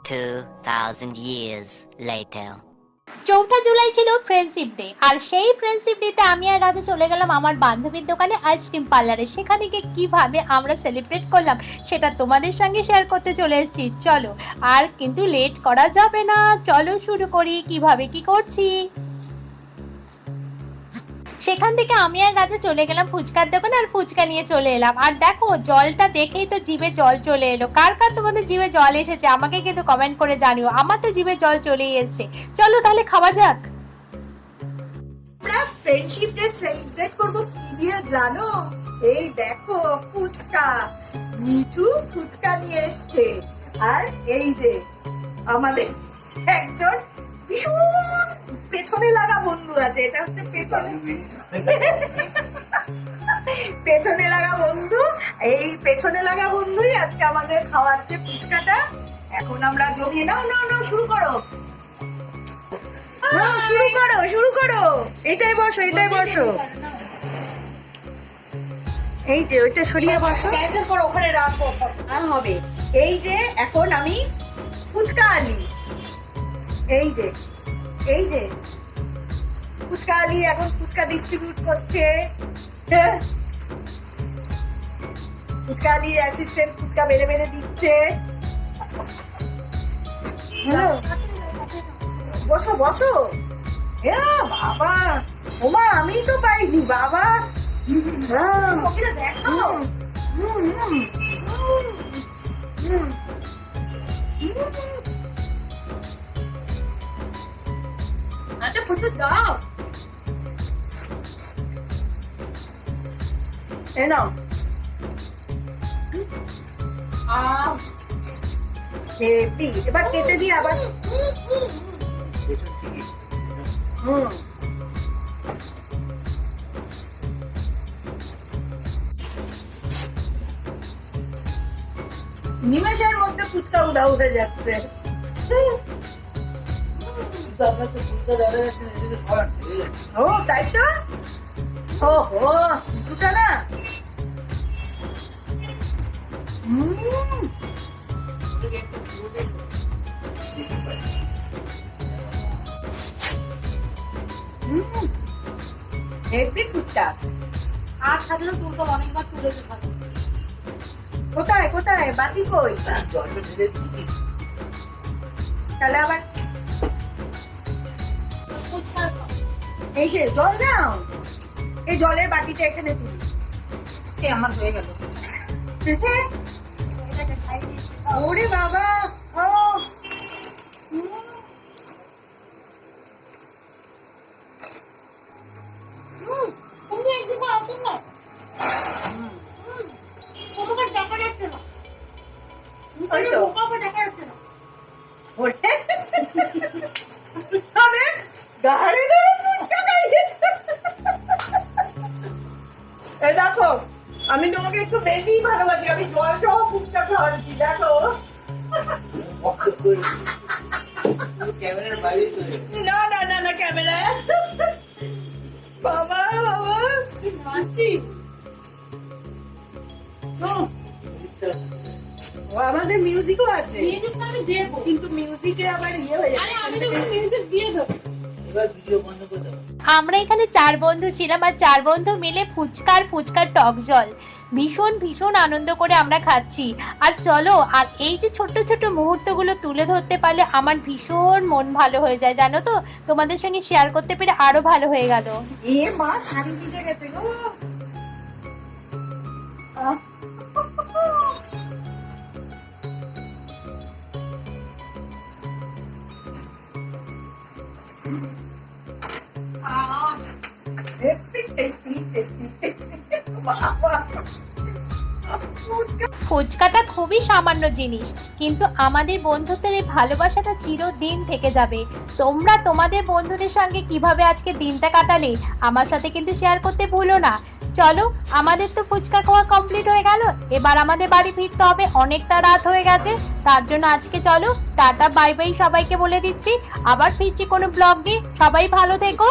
2,000 years later. 4 July ছিল friendship day, আর সেই friendship ডেতে আমি আর রাজা চলে গেলাম আমার বান্ধবীর দোকানে আইসক্রিম পার্লারে। সেখানে গিয়ে কিভাবে আমরা সেলিব্রেট করলাম সেটা তোমাদের সঙ্গে শেয়ার করতে চলে এসেছি। চলো, আর কিন্তু লেট করা যাবে না, চলো শুরু করি কিভাবে কি করছি। সেখান থেকে আমি আর রাজা চলে গেলাম ফুচকার দোকানে, আর ফুচকা নিয়ে চলে এলাম। আর দেখো, জলটা দেখেই তো জিভে জল চলে এলো। কার কার তোমাদের জিভে জল এসেছে আমাকে কিন্তু কমেন্ট করে জানিও। আমার তো জিভে জল চলেই এসেছে। চলো তাহলে খাওয়া যাক। আমরা ফ্রেন্ডশিপ ডে সেলিব্রেট করব কি দিয়ে জানো? এই দেখো ফুচকা, মিঠু ফুচকা নিয়ে এসছে। আর এই যে আমাদের একজন ভীষণ পেছনে লাগা বন্ধু আছে, এটা হচ্ছে পেছনে লাগা বন্ধু। এই পেছনে লাগা বন্ধুই আজকে আমাদের খাওয়াচ্ছে ফুচকাটা। এখন আমরা জমিয়ে নাও নাও নাও, শুরু করো শুরু করো। এটাই বসো এই যে ওইটা সরিয়ে বসো, ওখানে রাখো আর হবে। এই যে এখন আমি ফুচকা আলি, এই যে ফুচকা আলি এখন ফুচকা ডিস্ট্রিবিউট করছে। ফুচকা আলির অ্যাসিস্ট্যান্ট ফুচকা বেড়ে বেড়ে দিচ্ছে। বসো বাবা, ওমা আমি তো পাইনি বাবা। দেখো আচ্ছা ফুচকা দাও, নাও। এবার কেটে দিয়ে আবার নিমেষের মধ্যে ফুচকা উঠে যাচ্ছে। ও তাই তো, ওহো দুটা না। হেভি ফুচকা। আর সাথে তো অনেকবার তুলেছে সাথে। কোথায় বাটি কই? তাহলে আবার এই যে জল নাও, এই জলের বাটিটা এখানে তুলি। আমার হয়ে গেল। ওরে বাবা, ও দেখো আমি তোমাকে একটু বেশি ভালোবাসি, আমি জলটাও ফুটটা খাওয়াচ্ছি। দেখো না না না না ক্যামেরা, বাবা আমাদের মিউজিকও আছে, কিন্তু মিউজিকে আবার ইয়ে হয়ে যাবে। আমরা এখানে 4 বন্ধু ছিলাম, আর 4 বন্ধু মিলে ফুচকার টক জল ভীষণ আনন্দ করে আমরা খাচ্ছি। আর চলো, আর এই যে ছোট্ট ছোট্ট মুহূর্তগুলো তুলে ধরতে পারলে আমার ভীষণ মন ভালো হয়ে যায়, জানো তো। তোমাদের সঙ্গে শেয়ার করতে পেরে আরো ভালো হয়ে গেল। এ মা শাড়ি ভিজে গেছে গো। ফুচকাটা খুবই সামান্য জিনিস, কিন্তু আমাদের বন্ধুত্বের এই ভালোবাসাটা চিরদিন থেকে যাবে। তোমরা তোমাদের বন্ধুদের সঙ্গে কিভাবে আজকে দিনটা কাটালে আমার সাথে কিন্তু শেয়ার করতে ভুলো না। চলো, আমাদের তো ফুচকা খাওয়া কমপ্লিট হয়ে গেল, এবার আমাদের বাড়ি ফিরতে হবে, অনেকটা রাত হয়ে গেছে। তার জন্য আজকে চলো টাটা বাই বাই সবাইকে বলে দিচ্ছি। আবার ফিরছি কোনো ব্লগ নিয়ে, সবাই ভালো থেকো।